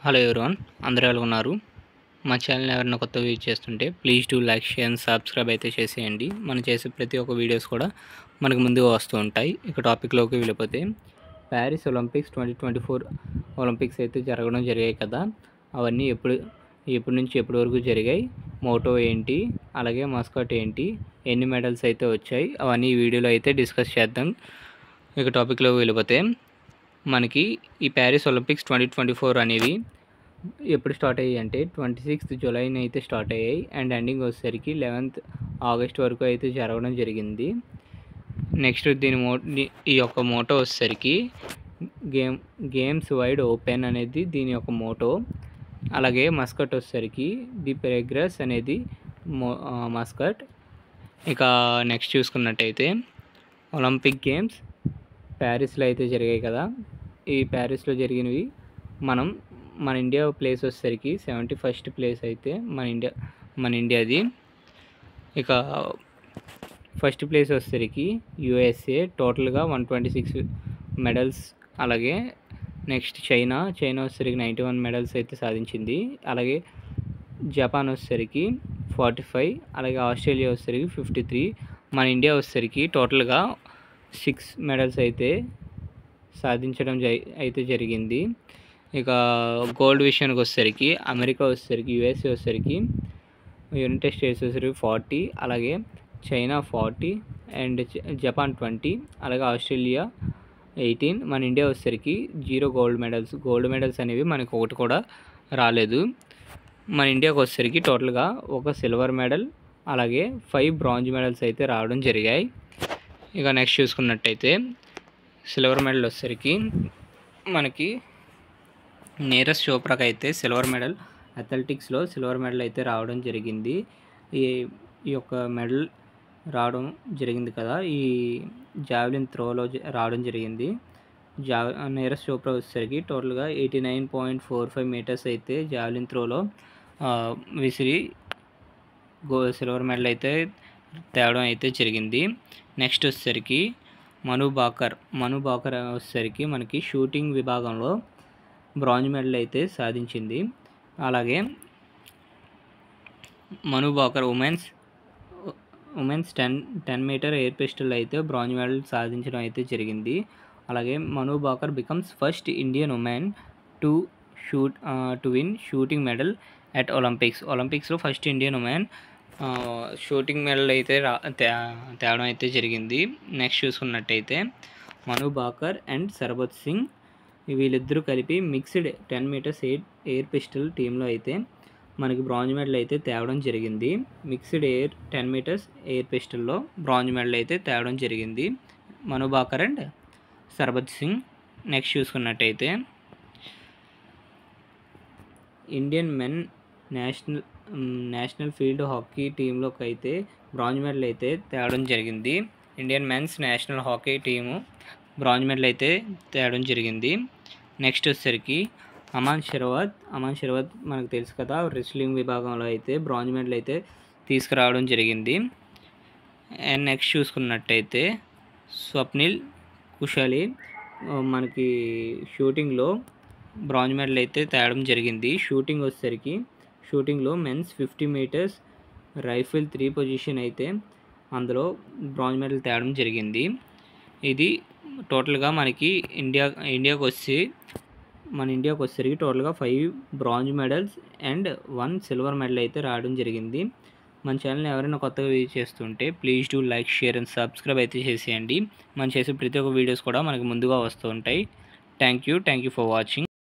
Hello everyone, అందరూ ఎలా ఉన్నారు? మా ఛానల్ ఎవరైనా కొత్తగా విజిట్ చేస్తుంటే please do like, share and subscribe అయితే చేసేయండి. మనం చేసే ప్రతి ఒక్క వీడియోస్ కూడా మనకు ముందుగా వస్తూ ఉంటాయి. ఇక టాపిక్లోకి వెళ్ళిపోతే, ప్యారిస్ ఒలింపిక్స్ 2024 ఒలింపిక్స్ అయితే జరిగాయి కదా. అవన్నీ ఎప్పటి నుంచి ఎప్పటి వరకు జరిగాయి, మోటో ఏంటి, అలాగే మస్కట్ ఏంటి, ఎన్ని మెడల్స్ అయితే వచ్చాయి, అవన్నీ ఈ వీడియోలో అయితే డిస్కస్ చేద్దాం. ఇక టాపిక్లోకి వెళ్ళిపోతే, మనకి ఈ ప్యారిస్ ఒలింపిక్స్ 2024 అనేవి ఎప్పుడు స్టార్ట్ అయ్యాయి అంటే 26th జూలైని అయితే స్టార్ట్ అయ్యాయి. అండ్ ఎండింగ్ వచ్చేసరికి 11th ఆగస్ట్ వరకు అయితే జరగడం జరిగింది. నెక్స్ట్ ఈ యొక్క మోటో వచ్చేసరికి గేమ్స్ వైడ్ ఓపెన్ అనేది దీని యొక్క మోటో. అలాగే మస్కట్ వచ్చేసరికి ది ప్రోగ్రెస్ అనేది మస్కట్. ఇక నెక్స్ట్ చూసుకున్నట్టయితే ఒలింపిక్ గేమ్స్ ప్యారిస్లో అయితే జరిగాయి కదా. ఈ ప్యారిస్లో జరిగినవి మన ఇండియా ప్లేస్ వచ్చేసరికి 71st ప్లేస్ అయితే మన ఇండియాది. ఇక ఫస్ట్ ప్లేస్ వచ్చేసరికి యూఎస్ఏ, టోటల్గా 126 మెడల్స్. అలాగే నెక్స్ట్ చైనా వచ్చేసరికి 91 మెడల్స్ అయితే సాధించింది. అలాగే జపాన్ వచ్చేసరికి 45, అలాగే ఆస్ట్రేలియా వచ్చేసరికి 53. మన ఇండియా వచ్చేసరికి టోటల్గా 6 మెడల్స్ అయితే సాధించడం అయితే జరిగింది. ఇక గోల్డ్ విషయానికి వచ్చేసరికి అమెరికా వచ్చేసరికి, యూఎస్ఏ వచ్చేసరికి, యునైటెడ్ స్టేట్స్ వచ్చేసరికి 40, అలాగే చైనా 40 అండ్ జపాన్ 20, అలాగే ఆస్ట్రేలియా 18. మన ఇండియా వచ్చేసరికి 0 గోల్డ్ మెడల్స్ అనేవి మనకు ఒకటి కూడా రాలేదు. మన ఇండియాకి వచ్చేసరికి టోటల్గా 1 సిల్వర్ మెడల్, అలాగే 5 బ్రాంజ్ మెడల్స్ అయితే రావడం జరిగాయి. ఇక నెక్స్ట్ చూసుకున్నట్టయితే సిల్వర్ మెడల్ వచ్చేసరికి మనకి నీరజ్ చోప్రాకి అయితే సిల్వర్ మెడల్, అథ్లెటిక్స్లో సిల్వర్ మెడల్ అయితే రావడం జరిగింది. ఈ యొక్క మెడల్ రావడం జరిగింది కదా, ఈ జావెలిన్ త్రోలో రావడం జరిగింది. నీరజ్ చోప్రా వచ్చేసరికి టోటల్గా 89.45 మీటర్స్ అయితే జావెలిన్ త్రోలో విసిరి సిల్వర్ మెడల్ అయితే తేవడం అయితే జరిగింది. నెక్స్ట్ వచ్చేసరికి మను బాకర్ వచ్చేసరికి మనకి షూటింగ్ విభాగంలో బ్రాంజ్ మెడల్ అయితే సాధించింది. అలాగే Manu Bhaker women's 10 metre air pistol అయితే బ్రాంజ్ మెడల్ సాధించడం అయితే జరిగింది. అలాగే Manu Bhaker becomes first Indian women to win shooting medal at ఒలింపిక్స్లో first Indian women shooting medal అయితే తేవడం అయితే జరిగింది. నెక్స్ట్ చూసుకున్నట్టయితే మను బాకర్ అండ్ సర్బత్ సింగ్ వీళ్ళిద్దరూ కలిపి మిక్స్డ్ 10 మీటర్స్ ఎయిర్ పిస్టల్ టీంలో అయితే మనకి బ్రాంజ్ మెడల్ అయితే తేవడం జరిగింది. మిక్స్డ్ 10 మీటర్స్ ఎయిర్ పిస్టల్లో బ్రాంజ్ మెడల్ అయితే తేవడం జరిగింది మను బాకర్ అండ్ సర్బత్ సింగ్. నెక్స్ట్ చూసుకున్నట్టయితే Indian men national field hockey టీంలోకి అయితే బ్రాంజ్ మెడల్ అయితే తేవడం జరిగింది. Indian men's national hockey team bronze medal అయితే తేవడం జరిగింది. నెక్స్ట్ వచ్చేసరికి అమాన్ షర్వత్ మనకు తెలుసు కదా, రెస్లింగ్ విభాగంలో అయితే బ్రాంజ్ మెడల్ అయితే తీసుకురావడం జరిగింది. అండ్ నెక్స్ట్ చూసుకున్నట్టయితే స్వప్నిల్ కుషాలి మనకి షూటింగ్లో బ్రాంజ్ మెడల్ అయితే తేవడం జరిగింది. షూటింగ్లో మెన్స్ 50 మీటర్స్ రైఫిల్ 3 పొజిషన్ అయితే అందులో బ్రాంజ్ మెడల్ తేవడం జరిగింది. ఇది టోటల్గా మనకి ఇండియాకి వచ్చేసరికి టోటల్గా 5 bronze medals and 1 silver medal అయితే రావడం జరిగింది. మన ఛానల్ని ఎవరైనా కొత్తగా విజిట్ చేస్తుంటే please do like, share and subscribe అయితే చేసేయండి. మనం చేసే ప్రతి ఒక్క వీడియోస్ కూడా మనకు ముందుగా వస్తూ ఉంటాయి. Thank you for watching.